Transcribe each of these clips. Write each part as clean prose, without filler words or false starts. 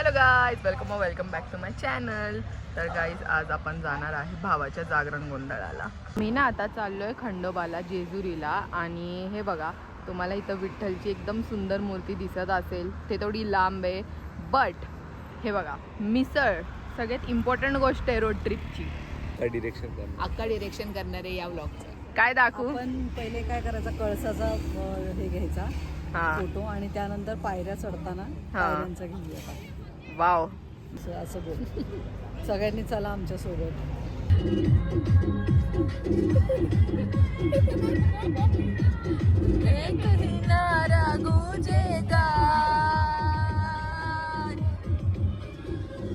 Hello guys, welcome back to my channel. तर guys आज आपण जाणार आहे भावाच्या जागरण गोंधळाला. मी ना आता चाललोय खंडोबाला, जेजुरीला. आणि हे बघा, तुम्हाला इथं विठ्ठलची एकदम सुंदर मूर्ती दिसत असेल. ते थोडी लांब आहे, बट हे बघा मिसळ सगळ्यात इम्पॉर्टंट गोष्ट आहे रोड ट्रिपची. अक्का डिरेक्शन करणार आहे या व्लॉगचं. काय दाखवू? आपण पहिले काय करायचं, कळसाचा हे घ्यायचा फोटो आणि त्यानंतर पायऱ्या चढताना पायऱ्यांचा घेऊया. वाव, असं बोल. सगळ्यांनी चला आमच्या सोबत.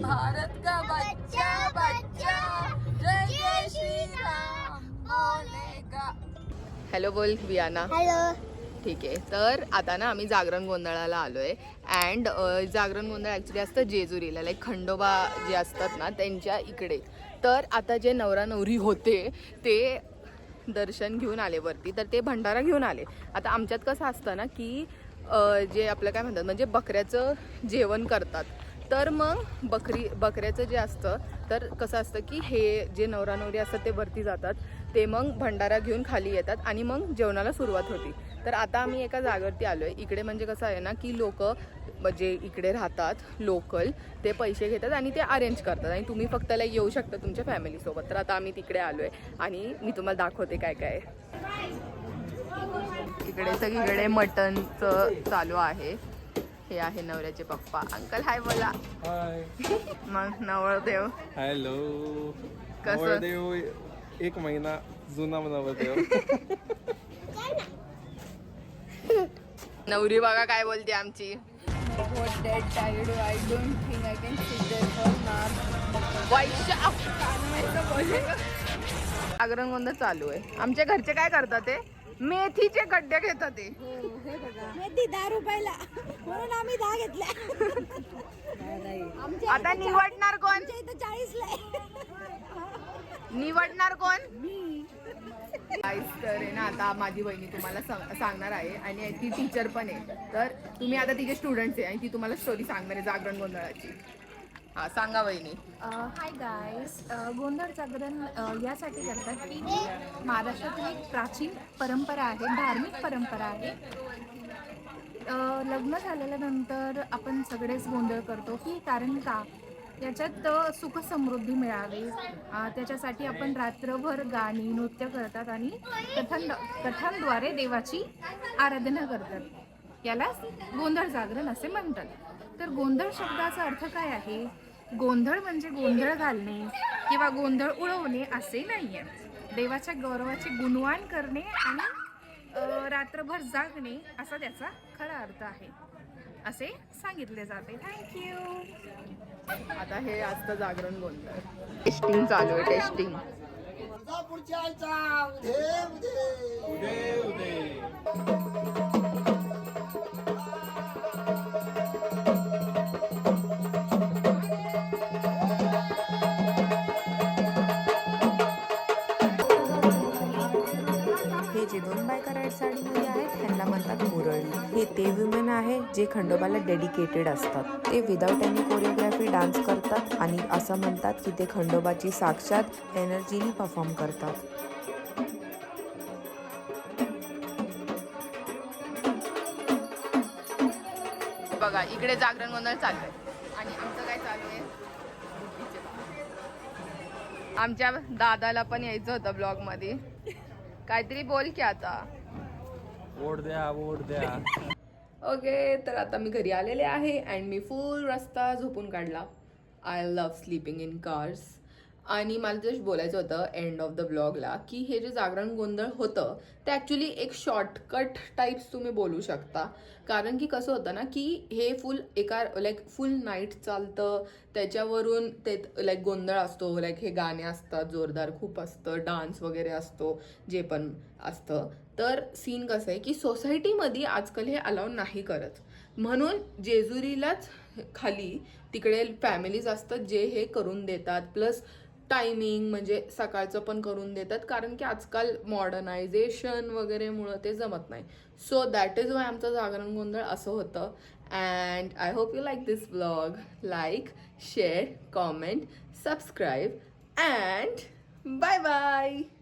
भारत का बच्चा बच्चा जय जय श्री राम बोलेगा. हॅलो बोल वियाना. हॅलो. ठीक आहे, तर आता ना आम्ही जागरण गोंधळाला आलोय. अँड जागरण गोंधळ ॲक्च्युली असतं जेजुरीला, लाईक खंडोबा जे असतात ना त्यांच्या इकडे. तर आता जे नवरा नवरी होते ते दर्शन घेऊन आले वरती, तर ते भंडारा घेऊन आले. आता आमच्यात कसं असतं ना की जे आपलं काय म्हणतात म्हणजे बकऱ्याचं जेवण करतात. तर मग बकऱ्याचं जे असतं तर कसं असतं की हे जे नवरा नवरी असतात ते वरती जातात, ते मग भंडारा घेऊन खाली येतात आणि मग जेवणाला सुरुवात होती. तर आता आम्ही एका जागेवरती आलो आहे. इकडे म्हणजे कसं आहे ना की लोक म्हणजे इकडे राहतात लोकल, ते पैसे घेतात आणि ते अरेंज करतात आणि तुम्ही फक्त येऊ शकता तुमच्या फॅमिलीसोबत. तर आता आम्ही तिकडे आलो आहे आणि मी तुम्हाला दाखवते काय काय. इकडे सगळीकडे मटनचं चालू आहे. हे आहे नवऱ्याचे पप्पा. अंकल हाय बोला. हाय. मग नवरदेव. हॅलो. कसं? नवरदेव 1 महिना जुना नवरदेव. नवरी बघा काय बोलते आमची. जागरण गोंधळ चालू आहे. आमच्या घरचे काय करतात ते मेथीचे गड्डे घेतात ते. मेथी 10 रुपयाला, म्हणून आम्ही 10 घेतल्या. आता निवडणार कोण? इथं 40 ला. निवडणार कोण? तर आहे ना, आता माझी बहिणी तुम्हाला सांगणार आहे आणि ती टीचर पण आहे. तर तुम्ही आता तिचे स्टुडंट्स आहे आणि ती तुम्हाला स्टोरी सांगणार आहे जागरण गोंधळाची. हा सांगा वहिनी. Hi guys. गोंधळ जागरण यासाठी करतात की महाराष्ट्रातील एक प्राचीन परंपरा आहे, धार्मिक परंपरा आहे. लग्न झालेल्यानंतर आपण सगळेच गोंधळ करतो की कारण का याच्यात सुख समृद्धी मिळावी, त्याच्यासाठी आपण रात्रभर गाणी नृत्य करतात आणि कथांद्वारे देवाची आराधना करतात. यालाच गोंधळ जागरण असे म्हणतात. तर गोंधळ शब्दाचा अर्थ काय आहे? गोंधळ म्हणजे गोंधळ घालणे किंवा गोंधळ उडवणे असे नाहीये. देवाच्या गौरवाचे गुणगान करणे आणि रात्रभर जागणे असा त्याचा खरा अर्थ आहे असे सांगितले जाते. थँक्यू. आता हे असतं जागरण गोंधळ. टेस्टिंग चालू आहे, टेस्टिंग. हे जे 2 बायका रेड साडीमध्ये आहेत त्यांना म्हणतात मुरळी. हे ते वुमेन आहे जे खंडोबाला डेडिकेटेड असतात. ते विदाउट एनी कोरिओग्राफी डान्स करतात आणि असं म्हणतात की ते खंडोबाची साक्षात एनर्जीनी परफॉर्म करतात. बघा इकडे जागरण गोंधळ चालू आहे आणि आमचं काय चालू आहे. आमच्या दादाला पण यायचं होतं ब्लॉग मध्ये. काहीतरी बोल की आता. वोट द्या, वोट द्या. ओके, तर आता मी घरी आलेले आहे अँड मी फुल रस्ता झोपून काढला. I love sleeping in cars. आणि मला जस्ट बोलायचं होतं एंड ऑफ द ब्लॉगला की हे जे जागरण गोंधळ होतं ते ॲक्च्युली एक शॉर्टकट टाईप्स तुम्ही बोलू शकता. कारण की कसं होतं ना की हे फुल नाईट चालतं. त्याच्यावरून ते गोंधळ असतो, हे गाणे असतात, जोरदार खूप असतं, डान्स वगैरे असतो, जे पण असतं. तर सीन कसं आहे की सोसायटीमध्ये आजकाल हे अलाउ नाही करत, म्हणून जेजुरीलाच खाली तिकडे फॅमिलीज असतात जे हे करून देतात. प्लस टायमिंग म्हणजे सकाळचं पण करून देतात, कारण की आजकाल मॉडर्नायझेशन वगैरेमुळं ते जमत नाही. सो दॅट इज वाय आमचं जागरण गोंधळ असं होतं. and I hope you like this vlog. Like, share, comment, subscribe, and bye bye.